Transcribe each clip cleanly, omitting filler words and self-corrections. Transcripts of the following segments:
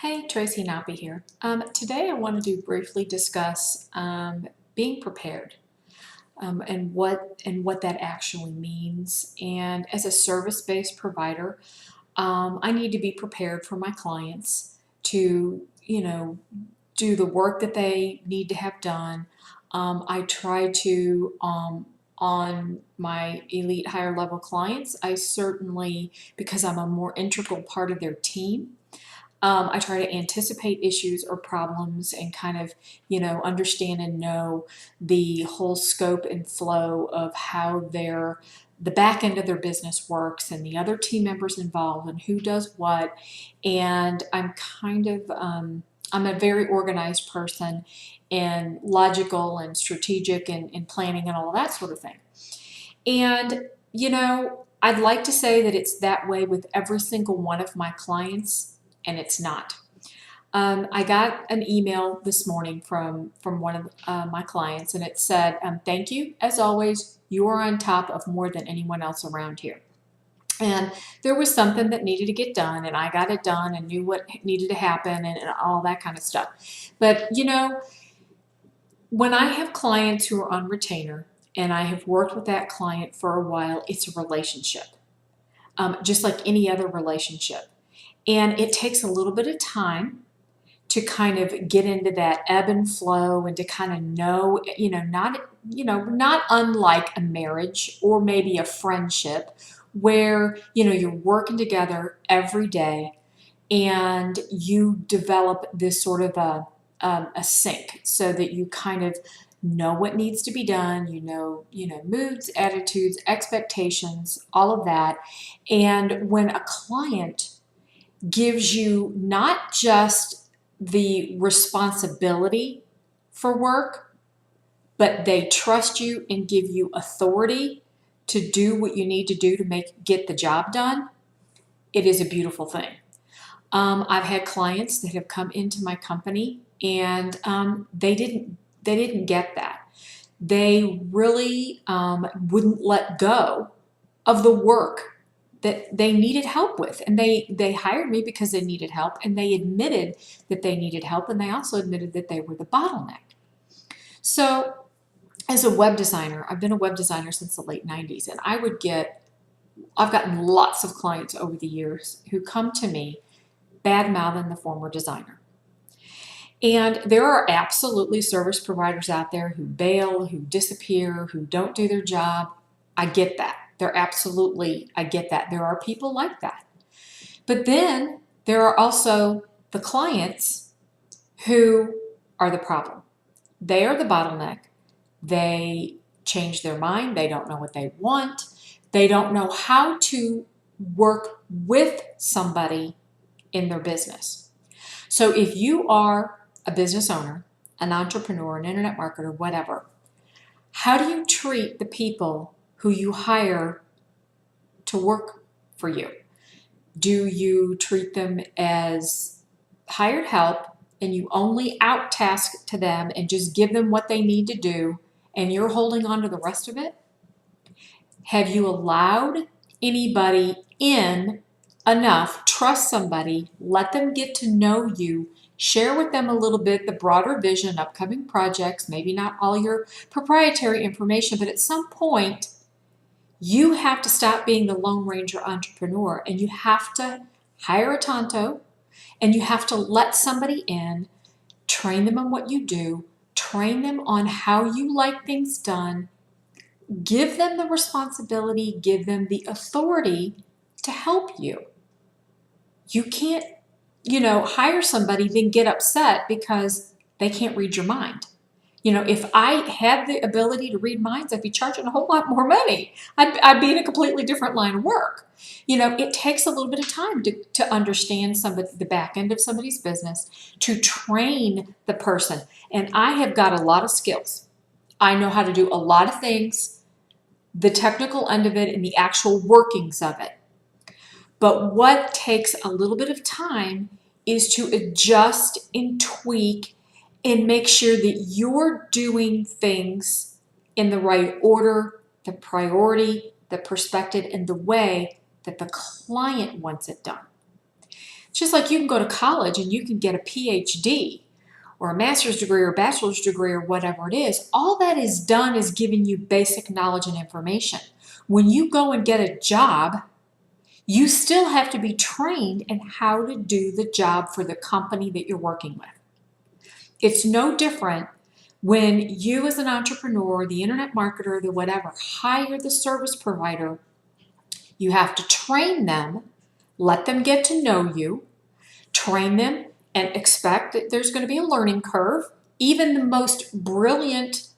Hey, Traci, Knoppe here. Today I wanted to briefly discuss being prepared and what that actually means. And as a service-based provider, I need to be prepared for my clients to, do the work that they need to have done. I try to on my elite higher level clients, I certainly, because I'm a more integral part of their team, I try to anticipate issues or problems and kind of, understand and know the whole scope and flow of how the back end of their business works and the other team members involved and who does what. And I'm a very organized person and logical and strategic and planning and all of that sort of thing. And, I'd like to say that it's that way with every single one of my clients, and it's not. I got an email this morning from one of my clients, and it said, "Thank you, as always. You are on top of more than anyone else around here." And there was something that needed to get done, and I got it done and knew what needed to happen and all that kind of stuff. But when I have clients who are on retainer, and I have worked with that client for a while, it's a relationship, just like any other relationship. And it takes a little bit of time to kind of get into that ebb and flow and to kind of know, not unlike a marriage or maybe a friendship where, you're working together every day and you develop this sort of a sync so that you kind of know what needs to be done, moods, attitudes, expectations, all of that. And when a client gives you not just the responsibility for work, but they trust you and give you authority to do what you need to do to get the job done, it is a beautiful thing. I've had clients that have come into my company and they didn't get that. They really wouldn't let go of the work that they needed help with. And they hired me because they needed help, and they admitted that they needed help, and they also admitted that they were the bottleneck. So as a web designer, I've been a web designer since the late 90s, and I've gotten lots of clients over the years who come to me bad-mouthing the former designer. And there are absolutely service providers out there who bail, who disappear, who don't do their job. I get that. I get that. There are people like that. But then there are also the clients who are the problem. They are the bottleneck. They change their mind. They don't know what they want. They don't know how to work with somebody in their business. So if you are a business owner, an entrepreneur, an internet marketer, whatever, how do you treat the people who you hire to work for you? Do you treat them as hired help and you only out-task to them and just give them what they need to do and you're holding on to the rest of it? Have you allowed anybody in enough, trust somebody, let them get to know you, share with them a little bit the broader vision, upcoming projects, maybe not all your proprietary information, but at some point, you have to stop being the Lone Ranger entrepreneur and you have to hire a Tonto and you have to let somebody in, train them on what you do, train them on how you like things done, give them the responsibility, give them the authority to help you. You can't, hire somebody, then get upset because they can't read your mind. If I had the ability to read minds, I'd be charging a whole lot more money. I'd be in a completely different line of work. It takes a little bit of time to understand the back end of somebody's business, to train the person. And I have got a lot of skills. I know how to do a lot of things, the technical end of it and the actual workings of it. But what takes a little bit of time is to adjust and tweak and make sure that you're doing things in the right order, the priority, the perspective, and the way that the client wants it done. Just like you can go to college and you can get a PhD or a master's degree or a bachelor's degree or whatever it is. All that is done is giving you basic knowledge and information. When you go and get a job, you still have to be trained in how to do the job for the company that you're working with. It's no different when you as an entrepreneur, the internet marketer, the whatever, hire the service provider. You have to train them, let them get to know you, train them, and expect that there's going to be a learning curve. Even the most brilliant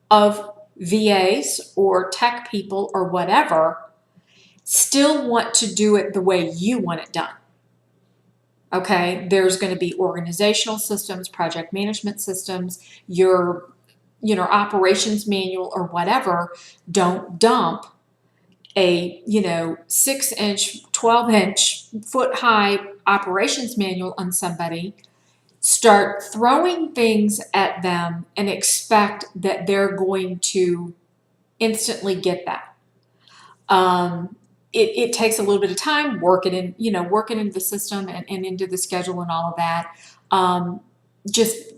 of VAs or tech people or whatever still want to do it the way you want it done. Okay, there's going to be organizational systems, project management systems, your operations manual or whatever. Don't dump a 6-inch, 12-inch, foot-high operations manual on somebody. Start throwing things at them and expect that they're going to instantly get that. It takes a little bit of time, working into the system and into the schedule and all of that, just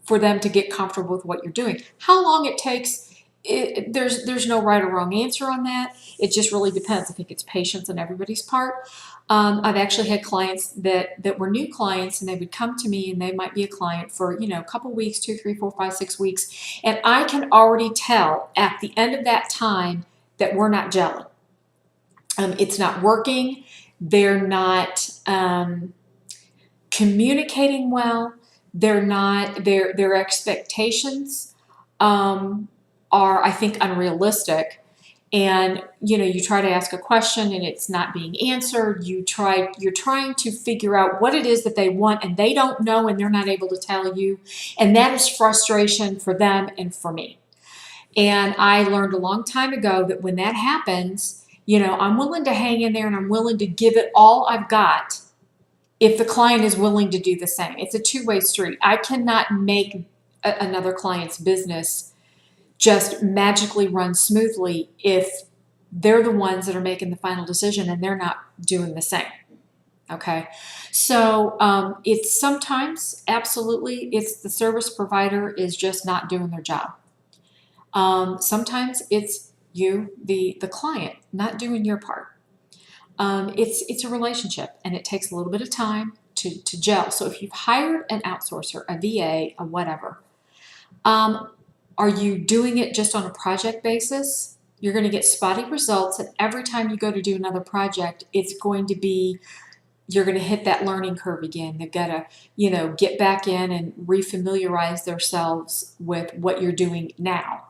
for them to get comfortable with what you're doing. How long it takes, there's no right or wrong answer on that. It just really depends. I think it's patience on everybody's part. I've actually had clients that were new clients, and they would come to me, and they might be a client for a couple weeks, 2, 3, 4, 5, 6 weeks, and I can already tell at the end of that time that we're not gelling. It's not working. They're not communicating well. They're not, their expectations are, I think, unrealistic. And you try to ask a question and it's not being answered. You're trying to figure out what it is that they want, and they don't know, and they're not able to tell you. And that is frustration for them and for me. And I learned a long time ago that when that happens, I'm willing to hang in there and I'm willing to give it all I've got if the client is willing to do the same. It's a two-way street. I cannot make another client's business just magically run smoothly if they're the ones that are making the final decision and they're not doing the same. Okay, so it's sometimes, absolutely, it's the service provider is just not doing their job. Sometimes it's you, the client, not doing your part. It's a relationship, and it takes a little bit of time to gel. So if you've hired an outsourcer, a VA, a whatever, are you doing it just on a project basis? You're going to get spotty results, and every time you go to do another project, you're going to hit that learning curve again. They've got to, get back in and refamiliarize themselves with what you're doing now.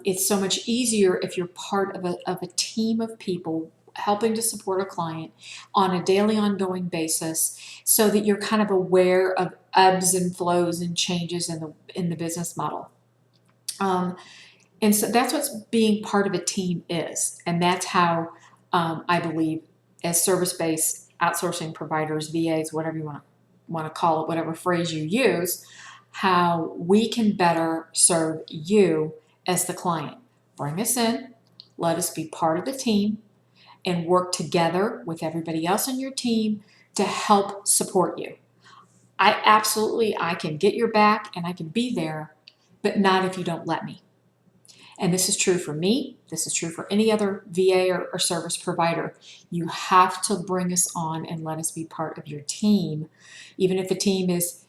It's so much easier if you're part of a team of people helping to support a client on a daily, ongoing basis, so that you're kind of aware of ebbs and flows and changes in the business model. And so that's what being part of a team is, and that's how I believe, as service-based outsourcing providers, VAs, whatever you want to call it, whatever phrase you use, how we can better serve you as the client. Bring us in, let us be part of the team, and work together with everybody else on your team to help support you. I can get your back and I can be there, but not if you don't let me. And this is true for me. This is true for any other VA or service provider. You have to bring us on and let us be part of your team, even if the team is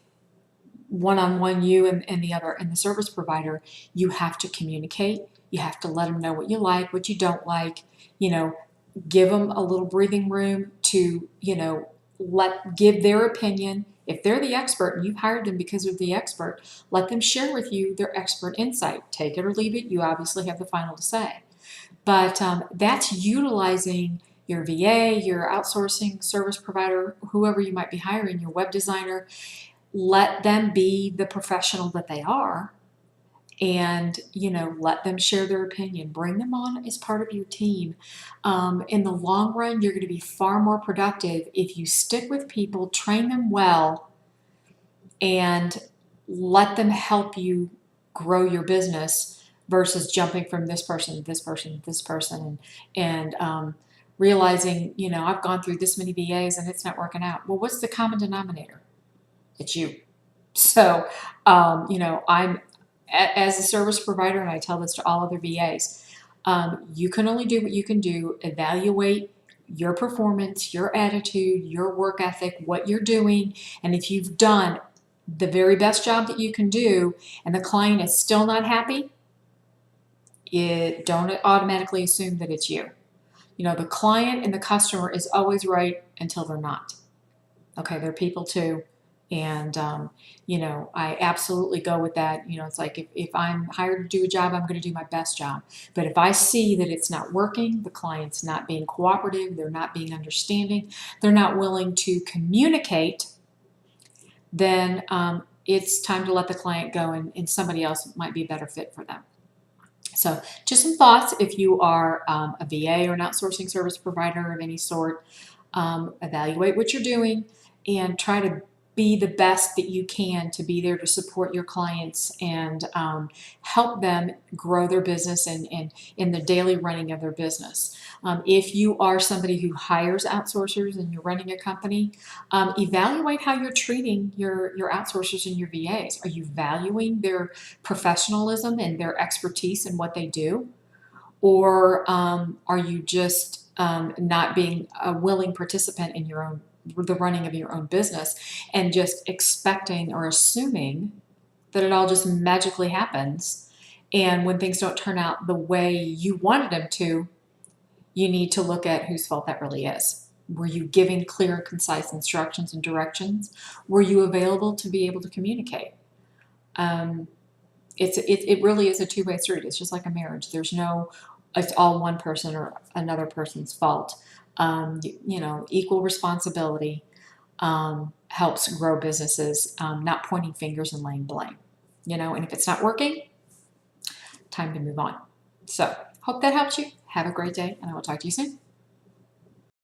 one-on-one, you and the service provider. You have to communicate. You have to let them know what you like, what you don't like. Give them a little breathing room to give their opinion. If they're the expert and you've hired them because they're the expert, let them share with you their expert insight. Take it or leave it. You obviously have the final to say. But that's utilizing your VA, your outsourcing service provider, whoever you might be hiring, your web designer. Let them be the professional that they are, and let them share their opinion. Bring them on as part of your team. In the long run, you're going to be far more productive if you stick with people, train them well, and let them help you grow your business versus jumping from this person to this person to this person and realizing, you know, I've gone through this many VAs and it's not working out. Well, what's the common denominator? It's you. So, you know, as a service provider, and I tell this to all other VAs, you can only do what you can do. Evaluate your performance, your attitude, your work ethic, what you're doing. And if you've done the very best job that you can do and the client is still not happy, don't automatically assume that it's you. You know, the client and the customer is always right until they're not. Okay, they're people too. And, you know, I absolutely go with that. You know, it's like if I'm hired to do a job, I'm going to do my best job. But if I see that it's not working, the client's not being cooperative, they're not being understanding, they're not willing to communicate, then it's time to let the client go and somebody else might be a better fit for them. So just some thoughts if you are a VA or an outsourcing service provider of any sort. Evaluate what you're doing and try to be the best that you can to be there to support your clients and help them grow their business and in the daily running of their business. If you are somebody who hires outsourcers and you're running a company, evaluate how you're treating your outsourcers and your VAs. Are you valuing their professionalism and their expertise in what they do? Or are you just not being a willing participant in the running of your own business and just expecting or assuming that it all just magically happens, and when things don't turn out the way you wanted them to, you need to look at whose fault that really is. Were you giving clear and concise instructions and directions? Were you available to be able to communicate? It really is a two-way street. It's just like a marriage. There's no, it's all one person or another person's fault. You know, equal responsibility helps grow businesses, not pointing fingers and laying blame. You know, and if it's not working, time to move on. So, hope that helps you. Have a great day, and I will talk to you soon.